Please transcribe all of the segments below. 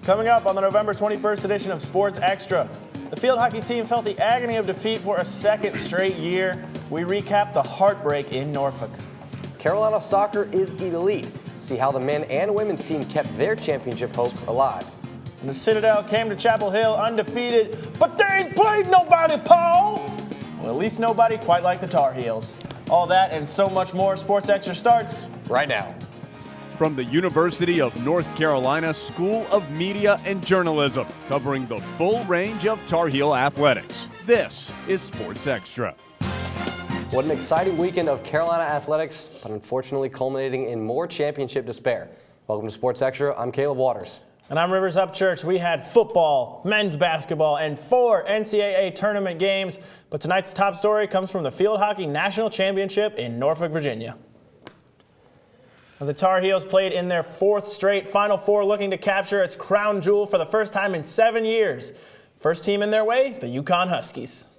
Coming up on the November 21st edition of Sports Extra, the field hockey team felt the agony of defeat for a second straight year. We recap the heartbreak in Norfolk. Carolina soccer is elite. See how the men and women's team kept their championship hopes alive. And the Citadel came to Chapel Hill undefeated, but they ain't played nobody, Paul! Well, at least nobody quite like the Tar Heels. All that and so much more. Sports Extra starts right now. From the University of North Carolina School of Media and Journalism, covering the full range of Tar Heel athletics. This is Sports Extra. What an exciting weekend of Carolina athletics, but unfortunately culminating in more championship despair. Welcome to Sports Extra. I'm Caleb Waters. And I'm Rivers Upchurch. We had football, men's basketball, and 4 NCAA tournament games. But tonight's top story comes from the Field Hockey National Championship in Norfolk, Virginia. The Tar Heels played in their 4th straight Final Four, looking to capture its crown jewel for the first time in 7 years. First team in their way, the Yukon Huskies.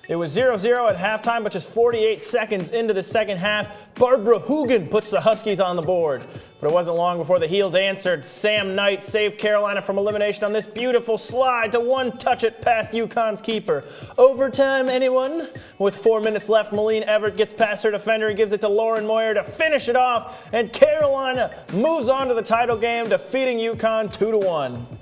It was 0-0 at halftime, but just 48 seconds into the second half, Barbara Hoogan puts the Huskies on the board. But it wasn't long before the Heels answered. Sam Knight saved Carolina from elimination on this beautiful slide to one-touch it past Yukon's keeper. Overtime, anyone? With 4 minutes left, Malene Everett gets past her defender and gives it to Lauren Moyer to finish it off. And Carolina moves on to the title game, defeating Yukon 2-1.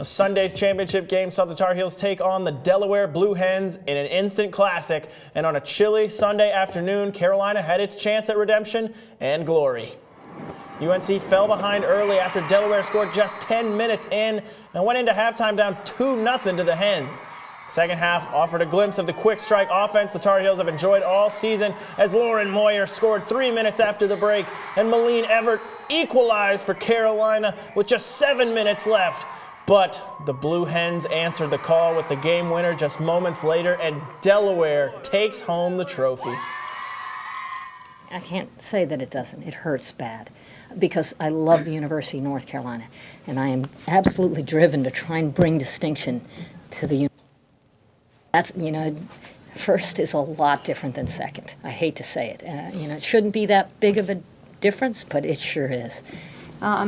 Sunday's championship game saw the Tar Heels take on the Delaware Blue Hens in an instant classic, and on a chilly Sunday afternoon, Carolina had its chance at redemption and glory. UNC fell behind early after Delaware scored just 10 minutes in and went into halftime down 2-0 to the Hens. Second half offered a glimpse of the quick strike offense the Tar Heels have enjoyed all season, as Lauren Moyer scored 3 minutes after the break, and Malene Everett equalized for Carolina with just 7 minutes left. But the Blue Hens answered the call with the game winner just moments later, and Delaware takes home the trophy. I can't say that it doesn't. It hurts bad because I love the University of North Carolina, and I am absolutely driven to try and bring distinction to the university. That's, first is a lot different than second. I hate to say it. It shouldn't be that big of a difference, but it sure is.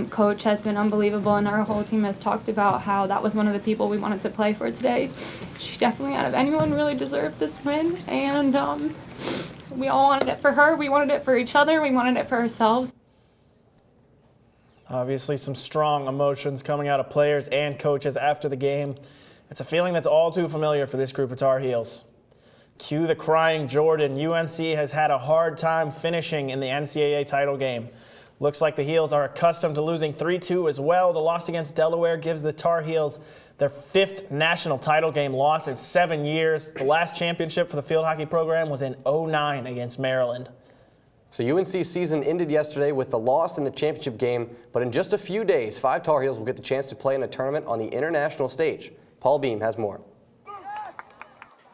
Coach has been unbelievable, and our whole team has talked about how that was one of the people we wanted to play for today. She definitely, out of anyone, really deserved this win, and we all wanted it for her. We wanted it for each other. We wanted it for ourselves. Obviously, some strong emotions coming out of players and coaches after the game. It's a feeling that's all too familiar for this group of Tar Heels. Cue the crying Jordan. UNC has had a hard time finishing in the NCAA title game. Looks like the Heels are accustomed to losing 3-2 as well. The loss against Delaware gives the Tar Heels their 5th national title game loss in 7 years. The last championship for the field hockey program was in 2009 against Maryland. So UNC's season ended yesterday with the loss in the championship game, but in just a few days, 5 Tar Heels will get the chance to play in a tournament on the international stage. Paul Beam has more.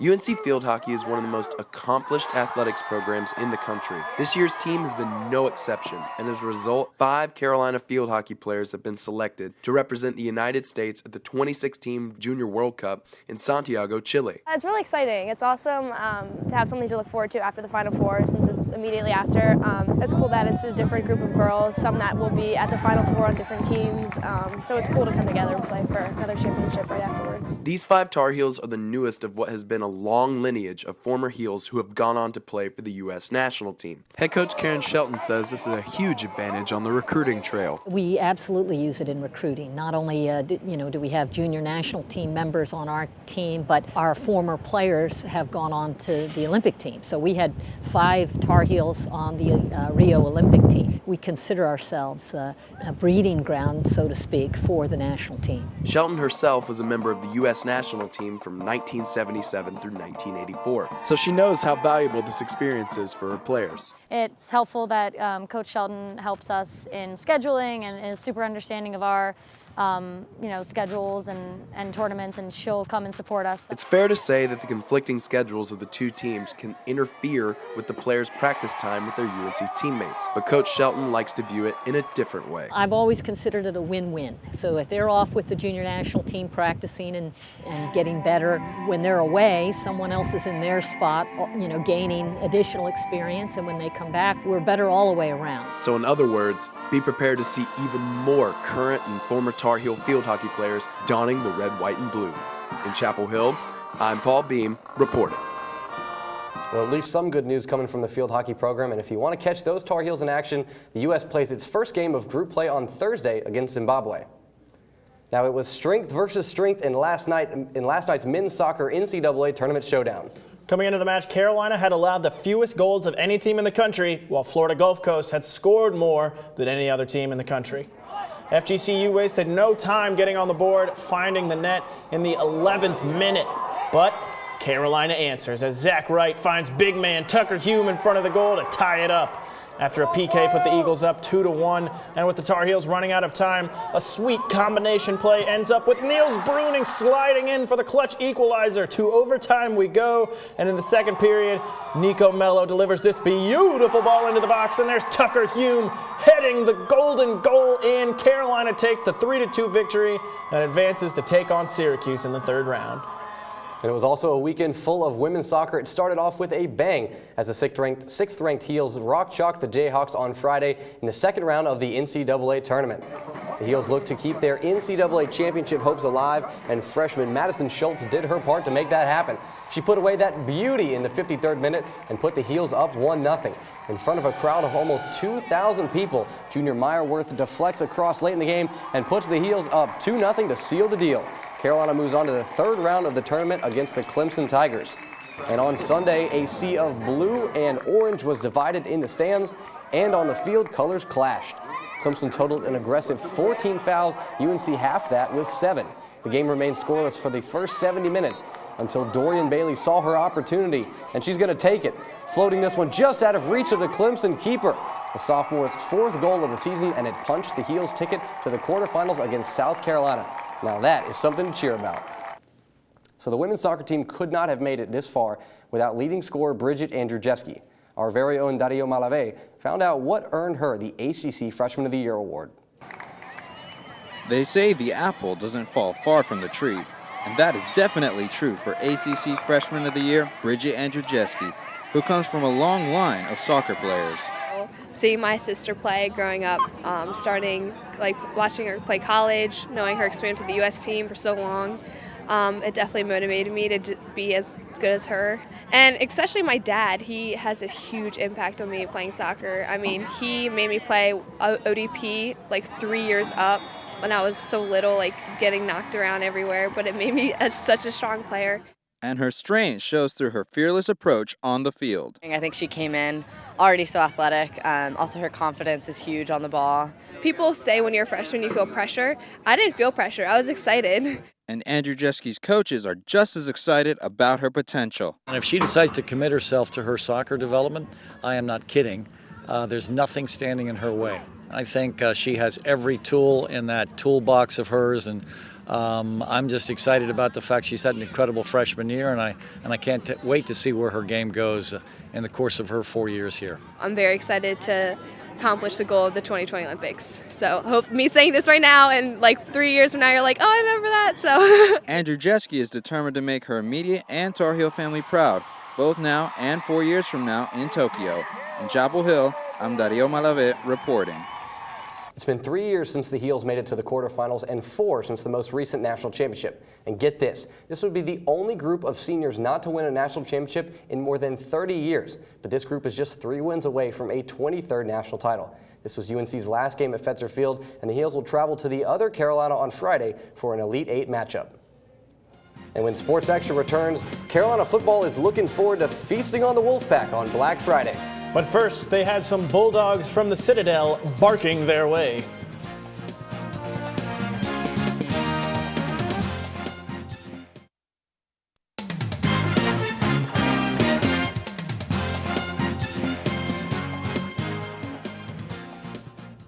UNC field hockey is one of the most accomplished athletics programs in the country. This year's team has been no exception, and as a result, 5 Carolina field hockey players have been selected to represent the United States at the 2016 Junior World Cup in Santiago, Chile. It's really exciting. It's awesome to have something to look forward to after the Final Four, since it's immediately after. It's cool that it's a different group of girls, some that will be at the Final Four on different teams, so it's cool to come together and play for another championship right afterwards. These 5 Tar Heels are the newest of what has been a long lineage of former Heels who have gone on to play for the U.S. national team. Head coach Karen Shelton says this is a huge advantage on the recruiting trail. We absolutely use it in recruiting. Not only do we have junior national team members on our team, but our former players have gone on to the Olympic team. So we had 5 Tar Heels on the Rio Olympic team. We consider ourselves a breeding ground, so to speak, for the national team. Shelton herself was a member of the U.S. national team from 1977 through 1984. So she knows how valuable this experience is for her players. It's helpful that Coach Shelton helps us in scheduling and is super understanding of our schedules and tournaments, and she'll come and support us. It's fair to say that the conflicting schedules of the two teams can interfere with the players' practice time with their UNC teammates, but Coach Shelton likes to view it in a different way. I've always considered it a win-win. So if they're off with the junior national team practicing and getting better, when they're away, away, someone else is in their spot, gaining additional experience, and when they come back, we're better all the way around. So in other words, be prepared to see even more current and former Tar Heel field hockey players donning the red, white, and blue. In Chapel Hill, I'm Paul Beam, reporting. Well, at least some good news coming from the field hockey program, and if you want to catch those Tar Heels in action, the U.S. plays its first game of group play on Thursday against Zimbabwe. Now, it was strength versus strength in last night's men's soccer NCAA tournament showdown. Coming into the match, Carolina had allowed the fewest goals of any team in the country, while Florida Gulf Coast had scored more than any other team in the country. FGCU wasted no time getting on the board, finding the net in the 11th minute, but Carolina answers as Zach Wright finds big man Tucker Hume in front of the goal to tie it up. After a PK put the Eagles up 2-1, and with the Tar Heels running out of time, a sweet combination play ends up with Niels Bruning sliding in for the clutch equalizer. To overtime we go, and in the second period, Nico Mello delivers this beautiful ball into the box, and there's Tucker Hume heading the golden goal in. Carolina takes the 3-2 victory and advances to take on Syracuse in the third round. And it was also a weekend full of women's soccer. It started off with a bang as the sixth-ranked Heels rock-chalked the Jayhawks on Friday in the second round of the NCAA tournament. The Heels looked to keep their NCAA championship hopes alive, and freshman Madison Schultz did her part to make that happen. She put away that beauty in the 53rd minute and put the Heels up 1-0. In front of a crowd of almost 2,000 people, Junior Meyerworth deflects across late in the game and puts the Heels up 2-0 to seal the deal. Carolina moves on to the third round of the tournament against the Clemson Tigers. And on Sunday, a sea of blue and orange was divided in the stands, and on the field, colors clashed. Clemson totaled an aggressive 14 fouls, UNC half that with 7. The game remained scoreless for the first 70 minutes until Dorian Bailey saw her opportunity, and she's going to take it, floating this one just out of reach of the Clemson keeper. The sophomore's 4th goal of the season, and it punched the Heels' ticket to the quarterfinals against South Carolina. Now that is something to cheer about. So the women's soccer team could not have made it this far without leading scorer Bridget Andrzejewski. Our very own Dario Malave found out what earned her the ACC Freshman of the Year award. They say the apple doesn't fall far from the tree, and that is definitely true for ACC Freshman of the Year Bridget Andrzejewski, who comes from a long line of soccer players. Seeing my sister play growing up, watching her play college, knowing her experience with the U.S. team for so long, it definitely motivated me to be as good as her. And especially my dad, he has a huge impact on me playing soccer. I mean, he made me play ODP 3 years up when I was so little, getting knocked around everywhere, but it made me such a strong player. And her strength shows through her fearless approach on the field. I think she came in already so athletic. Also, her confidence is huge on the ball. People say when you're a freshman you feel pressure. I didn't feel pressure. I was excited. And Andrzejewski's coaches are just as excited about her potential. And if she decides to commit herself to her soccer development, I am not kidding. There's nothing standing in her way. I think she has every tool in that toolbox of hers, and I'm just excited about the fact she's had an incredible freshman year, and I can't wait to see where her game goes in the course of her 4 years here. I'm very excited to accomplish the goal of the 2020 Olympics. So hope me saying this right now and 3 years from now you're like, oh, I remember that. So Andrzejewski is determined to make her immediate and Tar Heel family proud, both now and 4 years from now in Tokyo. In Chapel Hill, I'm Dario Malave reporting. It's been 3 years since the Heels made it to the quarterfinals and 4 since the most recent national championship. And get this would be the only group of seniors not to win a national championship in more than 30 years. But this group is just 3 wins away from a 23rd national title. This was UNC's last game at Fetzer Field, and the Heels will travel to the other Carolina on Friday for an Elite 8 matchup. And when Sports Extra returns, Carolina football is looking forward to feasting on the Wolfpack on Black Friday. But first, they had some Bulldogs from the Citadel barking their way.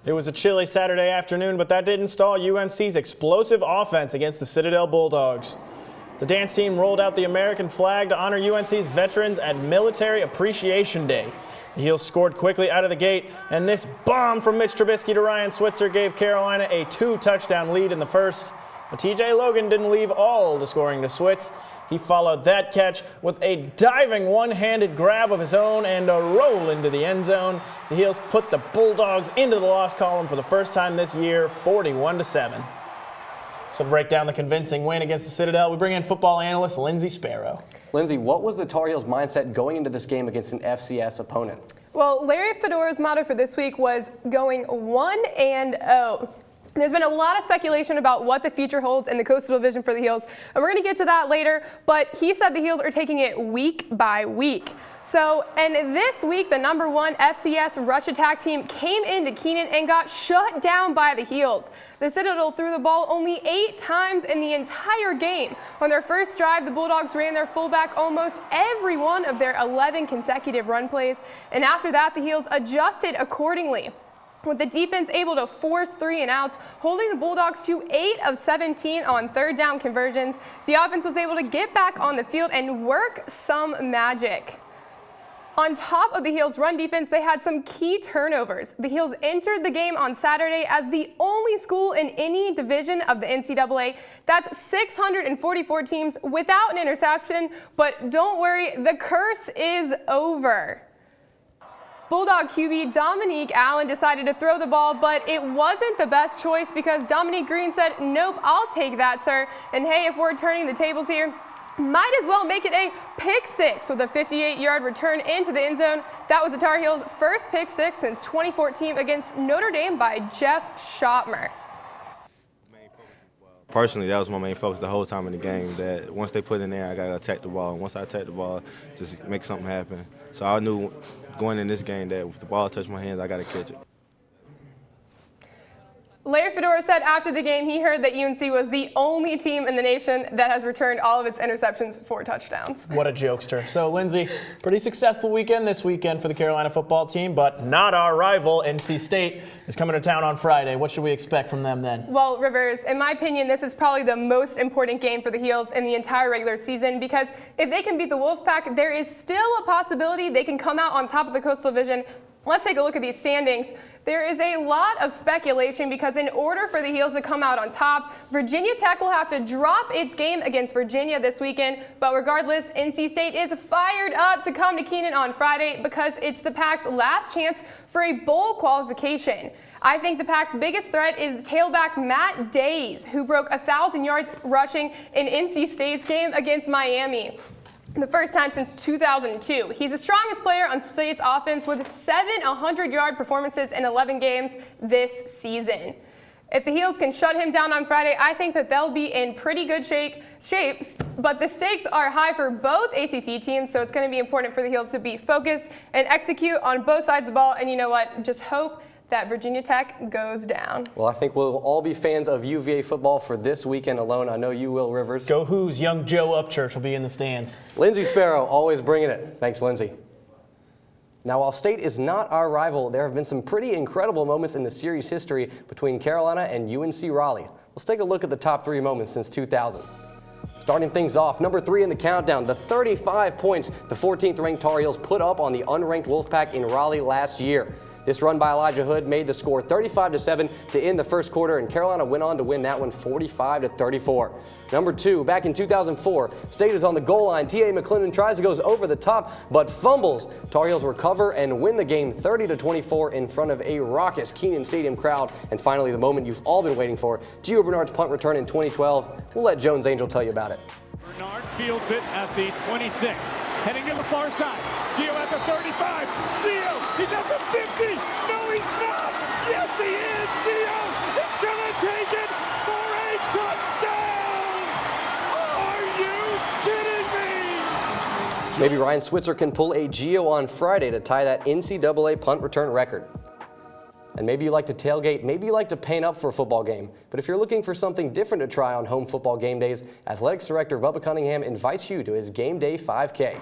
It was a chilly Saturday afternoon, but that didn't stall UNC's explosive offense against the Citadel Bulldogs. The dance team rolled out the American flag to honor UNC's veterans at Military Appreciation Day. The Heels scored quickly out of the gate, and this bomb from Mitch Trubisky to Ryan Switzer gave Carolina a 2-touchdown lead in the first. But TJ Logan didn't leave all the scoring to Switz. He followed that catch with a diving one-handed grab of his own and a roll into the end zone. The Heels put the Bulldogs into the loss column for the first time this year, 41-7. So to break down the convincing win against the Citadel, we bring in football analyst Lindsay Sparrow. Lindsay, what was the Tar Heels' mindset going into this game against an FCS opponent? Well, Larry Fedora's motto for this week was going 1-0. There's been a lot of speculation about what the future holds in the Coastal Division for the Heels, and we're going to get to that later, but he said the Heels are taking it week by week. So, and this week, the #1 FCS rush attack team came into Keenan and got shut down by the Heels. The Citadel threw the ball only 8 times in the entire game. On their first drive, the Bulldogs ran their fullback almost every one of their 11 consecutive run plays, and after that, the Heels adjusted accordingly, with the defense able to force 3 and outs, holding the Bulldogs to 8 of 17 on third down conversions. The offense was able to get back on the field and work some magic. On top of the Heels' run defense, they had some key turnovers. The Heels entered the game on Saturday as the only school in any division of the NCAA. That's 644 teams without an interception, but don't worry, the curse is over. Bulldog QB Dominique Allen decided to throw the ball, but it wasn't the best choice because Dominique Green said, "Nope, I'll take that, sir." And hey, if we're turning the tables here, might as well make it a pick six with a 58-yard return into the end zone. That was the Tar Heels' first pick six since 2014 against Notre Dame by Jeff Schottmer. Personally, that was my main focus the whole time in the game, that once they put it in there, I got to attack the ball. And once I attack the ball, just make something happen. So I knew going in this game that if the ball touched my hands, I got to catch it. Larry Fedora said after the game he heard that UNC was the only team in the nation that has returned all of its interceptions for touchdowns. What a jokester. So, Lindsay, pretty successful weekend this weekend for the Carolina football team, but not our rival. NC State is coming to town on Friday. What should we expect from them then? Well, Rivers, in my opinion, this is probably the most important game for the Heels in the entire regular season because if they can beat the Wolfpack, there is still a possibility they can come out on top of the Coastal Division. Let's take a look at these standings. There is a lot of speculation because in order for the Heels to come out on top, Virginia Tech will have to drop its game against Virginia this weekend. But regardless, NC State is fired up to come to Keenan on Friday because it's the Pac's last chance for a bowl qualification. I think the Pac's biggest threat is tailback Matt Days, who broke 1,000 yards rushing in NC State's game against Miami. The first time since 2002. He's the strongest player on State's offense with 7 100-yard performances in 11 games this season. If the Heels can shut him down on Friday, I think that they'll be in pretty good shape, but the stakes are high for both ACC teams, so it's going to be important for the Heels to be focused and execute on both sides of the ball, and you know what? Just hope that Virginia Tech goes down. Well, I think we'll all be fans of UVA football for this weekend alone. I know you will, Rivers. Go Who's. Young Joe Upchurch will be in the stands. Lindsay Sparrow, always bringing it. Thanks, Lindsay. Now, while State is not our rival, there have been some pretty incredible moments in the series history between Carolina and UNC Raleigh. Let's take a look at the top 3 moments since 2000. Starting things off, number 3 in the countdown, the 35 points the 14th-ranked Tar Heels put up on the unranked Wolfpack in Raleigh last year. This run by Elijah Hood made the score 35-7 to end the first quarter, and Carolina went on to win that one 45-34. Number 2, back in 2004, State is on the goal line. T.A. McClendon tries to go over the top, but fumbles. Tar Heels recover and win the game 30-24 in front of a raucous Keenan Stadium crowd. And finally, the moment you've all been waiting for, Gio Bernard's punt return in 2012. We'll let Jones Angel tell you about it. Bernard fields it at the 26, heading to the far side. Gio at the 35. Gio, he's at the 50. No, he's not. Yes, he is. Gio is going to take it for a touchdown. Are you kidding me? Maybe Ryan Switzer can pull a Gio on Friday to tie that NCAA punt return record. And maybe you like to tailgate, maybe you like to paint up for a football game. But if you're looking for something different to try on home football game days, Athletics Director Bubba Cunningham invites you to his Game Day 5K.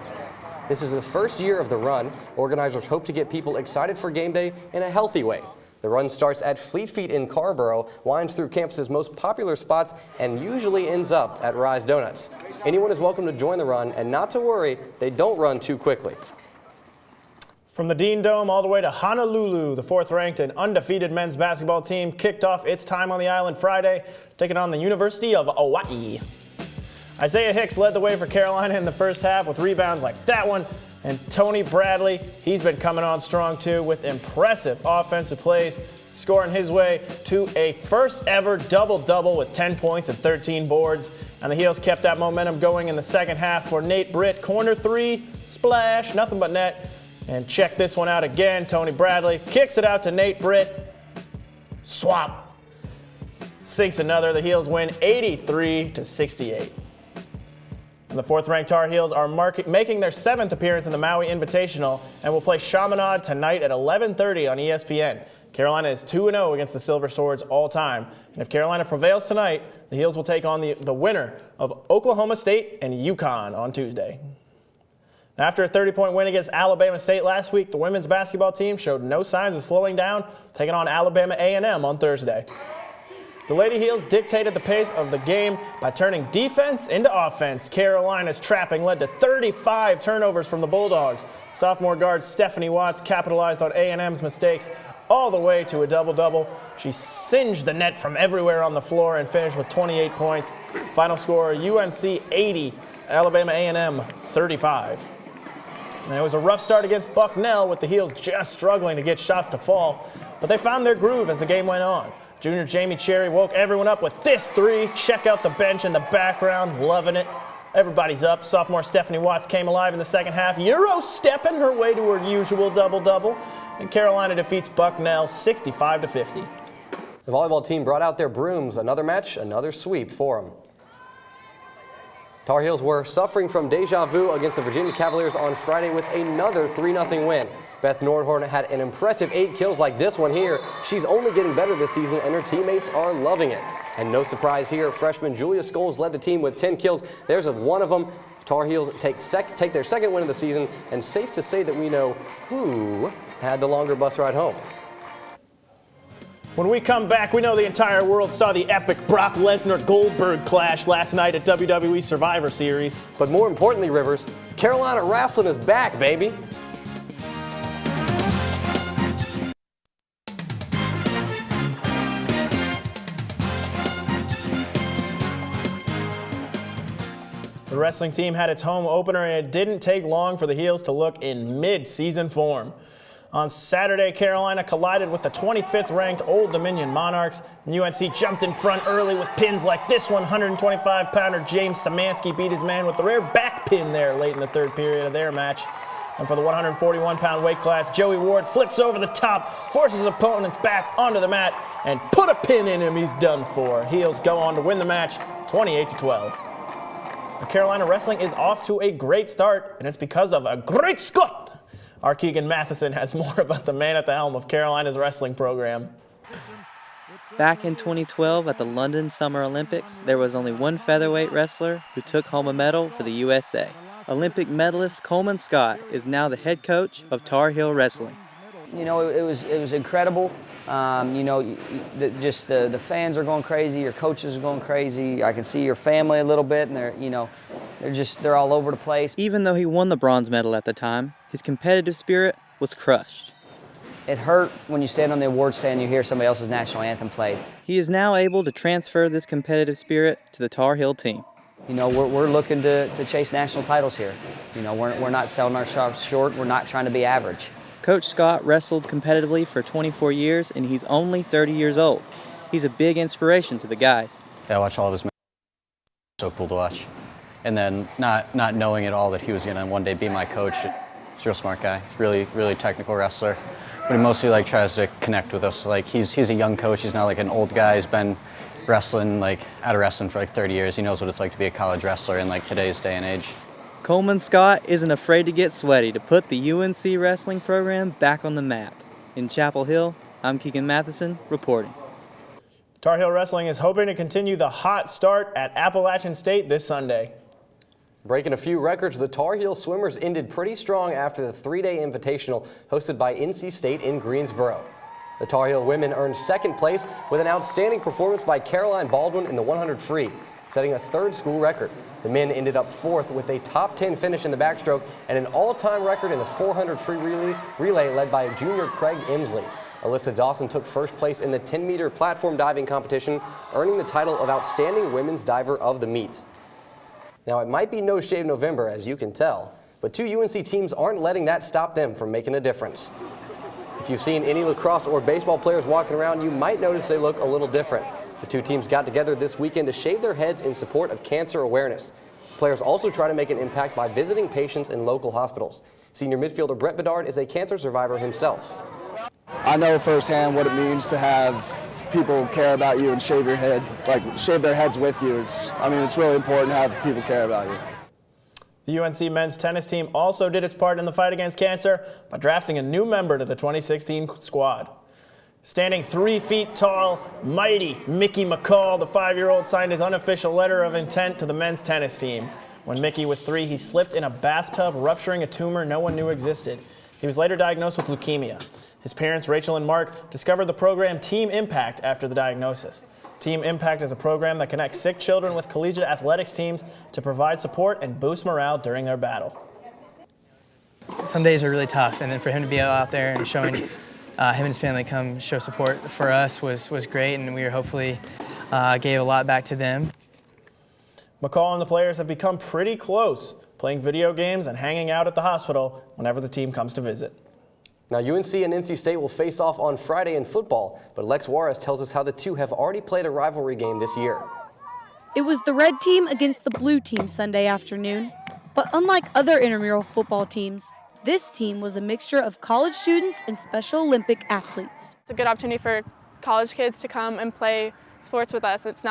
This is the first year of the run. Organizers hope to get people excited for game day in a healthy way. The run starts at Fleet Feet in Carborough, winds through campus's most popular spots, and usually ends up at Rise Donuts. Anyone is welcome to join the run, and not to worry, they don't run too quickly. From the Dean Dome all the way to Honolulu, the 4th-ranked and undefeated men's basketball team kicked off its time on the island Friday, taking on the University of Hawaii. Isaiah Hicks led the way for Carolina in the first half with rebounds like that one, and Tony Bradley, he's been coming on strong too with impressive offensive plays, scoring his way to a first-ever double-double with 10 points and 13 boards. And the Heels kept that momentum going in the second half for Nate Britt. Corner three, splash, nothing but net. And check this one out again. Tony Bradley kicks it out to Nate Britt. Swap. Sinks another. The Heels win 83-68. And the 4th-ranked Tar Heels are making their 7th appearance in the Maui Invitational and will play Chaminade tonight at 11:30 on ESPN. Carolina is 2-0 against the Silver Swords all time. And if Carolina prevails tonight, the Heels will take on the winner of Oklahoma State and UConn on Tuesday. After a 30-point win against Alabama State last week, the women's basketball team showed no signs of slowing down, taking on Alabama A&M on Thursday. The Lady Heels dictated the pace of the game by turning defense into offense. Carolina's trapping led to 35 turnovers from the Bulldogs. Sophomore guard Stephanie Watts capitalized on A&M's mistakes all the way to a double-double. She singed the net from everywhere on the floor and finished with 28 points. Final score, UNC 80, Alabama A&M 35. And it was a rough start against Bucknell with the Heels just struggling to get shots to fall, but they found their groove as the game went on. Junior Jamie Cherry woke everyone up with this three. Check out the bench in the background, loving it. Everybody's up. Sophomore Stephanie Watts came alive in the second half, Euro-stepping her way to her usual double-double, and Carolina defeats Bucknell 65-50. The volleyball team brought out their brooms. Another match, another sweep for them. Tar Heels were suffering from deja vu against the Virginia Cavaliers on Friday with another 3-0 win. Beth Nordhorn had an impressive 8 kills like this one here. She's only getting better this season, and her teammates are loving it. And no surprise here, freshman Julia Scholes led the team with 10 kills. There's one of them. Tar Heels take their second win of the season, and safe to say that we know who had the longer bus ride home. When we come back, we know the entire world saw the epic Brock Lesnar-Goldberg clash last night at WWE Survivor Series. But more importantly, Rivers, Carolina wrestling is back, baby. The wrestling team had its home opener, and it didn't take long for the Heels to look in mid-season form. On Saturday, Carolina collided with the 25th-ranked Old Dominion Monarchs, and UNC jumped in front early with pins like this one. 125-pounder James Szymanski beat his man with the rare back pin there late in the third period of their match. And for the 141-pound weight class, Joey Ward flips over the top, forces opponents back onto the mat, and put a pin in him. He's done for. Heels go on to win the match 28-12. Carolina wrestling is off to a great start, and it's because of a great Scott. Our Keegan Matheson has more about the man at the helm of Carolina's wrestling program. Back in 2012 at the London Summer Olympics, there was only one featherweight wrestler who took home a medal for the USA. Olympic medalist Coleman Scott is now the head coach of Tar Heel Wrestling. You know, it was incredible. You know, just the fans are going crazy. Your coaches are going crazy. I can see your family a little bit, and they're all over the place. Even though he won the bronze medal at the time, his competitive spirit was crushed. It hurt when you stand on the award stand and you hear somebody else's national anthem played. He is now able to transfer this competitive spirit to the Tar Heel team. You know, we're looking to chase national titles here. You know, we're not selling ourselves short. We're not trying to be average. Coach Scott wrestled competitively for 24 years, and he's only 30 years old. He's a big inspiration to the guys. Yeah, I watched all of his matches. So cool to watch. And then not knowing at all that he was going to one day be my coach. He's a real smart guy. He's really technical wrestler. But he mostly tries to connect with us. He's a young coach. He's not like an old guy. He's been wrestling, out of wrestling for 30 years. He knows what it's like to be a college wrestler in today's day and age. Coleman Scott isn't afraid to get sweaty to put the UNC wrestling program back on the map. In Chapel Hill, I'm Keegan Matheson reporting. Tar Heel Wrestling is hoping to continue the hot start at Appalachian State this Sunday. Breaking a few records, the Tar Heel swimmers ended pretty strong after the 3-day invitational hosted by NC State in Greensboro. The Tar Heel women earned second place with an outstanding performance by Caroline Baldwin in the 100 free. setting a third school record. The men ended up fourth with a top 10 finish in the backstroke and an all-time record in the 400 free relay led by junior Craig Emsley. Alyssa Dawson took first place in the 10-meter platform diving competition, earning the title of Outstanding Women's Diver of the meet. Now, it might be No Shave November, as you can tell, but two UNC teams aren't letting that stop them from making a difference. If you've seen any lacrosse or baseball players walking around, you might notice they look a little different. The two teams got together this weekend to shave their heads in support of cancer awareness. Players also try to make an impact by visiting patients in local hospitals. Senior midfielder Brett Bedard is a cancer survivor himself. I know firsthand what it means to have people care about you and shave your head, like shave their heads with you. It's really important to have people care about you. The UNC men's tennis team also did its part in the fight against cancer by drafting a new member to the 2016 squad. Standing 3 feet tall, mighty Mickey McCall, the 5-year-old, signed his unofficial letter of intent to the men's tennis team. When Mickey was 3, he slipped in a bathtub, rupturing a tumor no one knew existed. He was later diagnosed with leukemia. His parents, Rachel and Mark, discovered the program Team Impact after the diagnosis. Team Impact is a program that connects sick children with collegiate athletics teams to provide support and boost morale during their battle. Some days are really tough, and then for him to be out there and showing him and his family come show support for us was great, and we were hopefully gave a lot back to them. McCall and the players have become pretty close, playing video games and hanging out at the hospital whenever the team comes to visit. Now, UNC and NC State will face off on Friday in football, but Lex Juarez tells us how the two have already played a rivalry game this year. It was the red team against the blue team Sunday afternoon, but unlike other intramural football teams, this team was a mixture of college students and Special Olympic athletes. It's a good opportunity for college kids to come and play sports with us. It's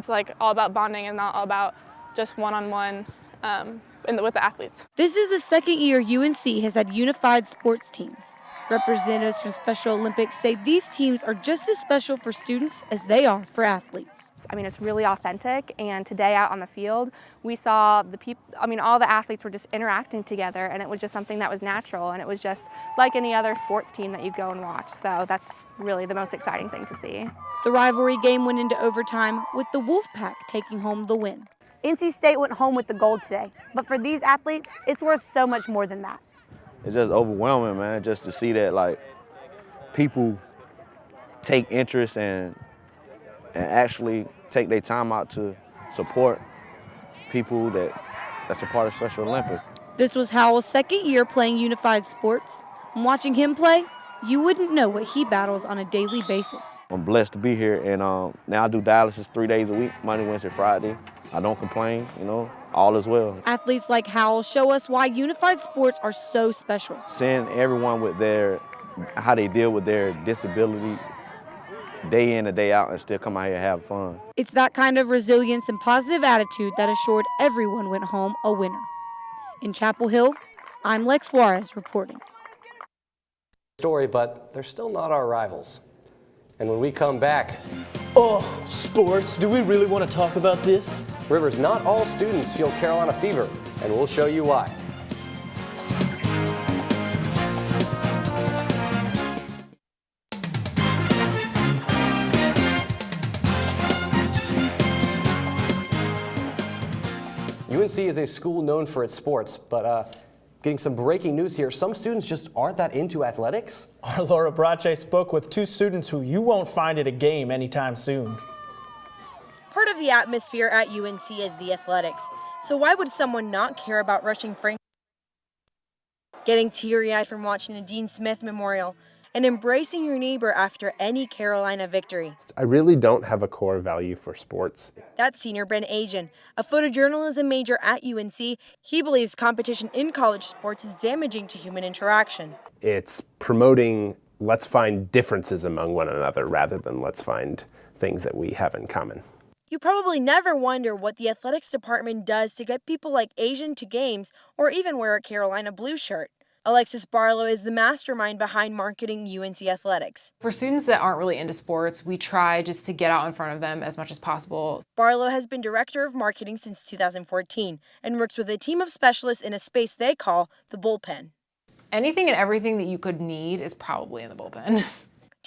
like all about bonding and not all about just one-on-one with the athletes. This is the second year UNC has had unified sports teams. Representatives from Special Olympics say these teams are just as special for students as they are for athletes. I mean, it's really authentic, and today out on the field, we saw all the athletes were just interacting together, and it was just something that was natural, and it was just like any other sports team that you go and watch. So that's really the most exciting thing to see. The rivalry game went into overtime with the Wolfpack taking home the win. NC State went home with the gold today, but for these athletes, it's worth so much more than that. It's just overwhelming, man, just to see that, like, people take interest and actually take their time out to support people that's a part of Special Olympics. This was Howell's second year playing unified sports. And watching him play, you wouldn't know what he battles on a daily basis. I'm blessed to be here, and now I do dialysis 3 days a week, Monday, Wednesday, Friday. I don't complain, all is well. Athletes like Howell show us why unified sports are so special. Seeing everyone with how they deal with their disability day in and day out and still come out here and have fun. It's that kind of resilience and positive attitude that assured everyone went home a winner. In Chapel Hill, I'm Lex Juarez reporting. Story, but they're still not our rivals. And when we come back, oh, sports, do we really want to talk about this? Rivers, not all students feel Carolina fever, and we'll show you why. UNC is a school known for its sports, but getting some breaking news here. Some students just aren't that into athletics. Our Laura Brache spoke with two students who you won't find at a game anytime soon. Part of the atmosphere at UNC is the athletics. So why would someone not care about rushing Frank? Getting teary-eyed from watching a Dean Smith memorial and embracing your neighbor after any Carolina victory. I really don't have a core value for sports. That's senior Ben Ajan, a photojournalism major at UNC. He believes competition in college sports is damaging to human interaction. It's promoting let's find differences among one another rather than let's find things that we have in common. You probably never wonder what the athletics department does to get people like Ajan to games or even wear a Carolina blue shirt. Alexis Barlow is the mastermind behind marketing UNC Athletics. For students that aren't really into sports, we try just to get out in front of them as much as possible. Barlow has been director of marketing since 2014 and works with a team of specialists in a space they call the bullpen. Anything and everything that you could need is probably in the bullpen.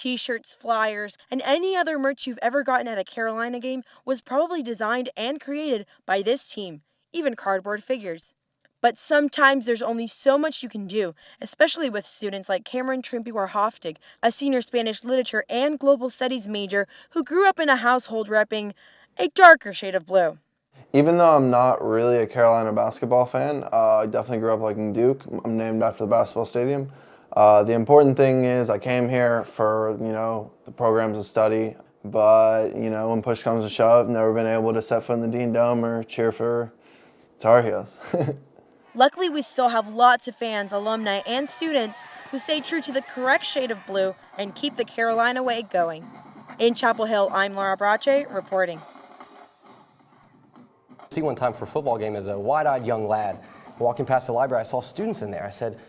T-shirts, flyers, and any other merch you've ever gotten at a Carolina game was probably designed and created by this team, even cardboard figures. But sometimes there's only so much you can do, especially with students like Cameron Trimpiwar-Hoftig, a senior Spanish literature and global studies major who grew up in a household repping a darker shade of blue. Even though I'm not really a Carolina basketball fan, I definitely grew up liking Duke. I'm named after the basketball stadium. The important thing is I came here for, the programs of study, but, when push comes to shove, never been able to set foot in the Dean Dome or cheer for Tar Heels. Luckily, we still have lots of fans, alumni, and students who stay true to the correct shade of blue and keep the Carolina way going. In Chapel Hill, I'm Laura Brache reporting. See one time for a football game as a wide-eyed young lad. Walking past the library, I saw students in there. I said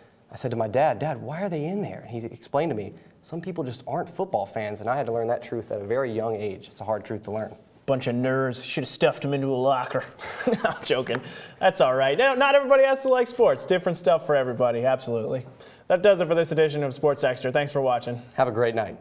to my dad, "Dad, why are they in there?" And he explained to me, some people just aren't football fans, and I had to learn that truth at a very young age. It's a hard truth to learn. Bunch of nerds. Should have stuffed them into a locker. I'm joking. That's all right. Not everybody has to like sports. Different stuff for everybody, absolutely. That does it for this edition of Sports Extra. Thanks for watching. Have a great night.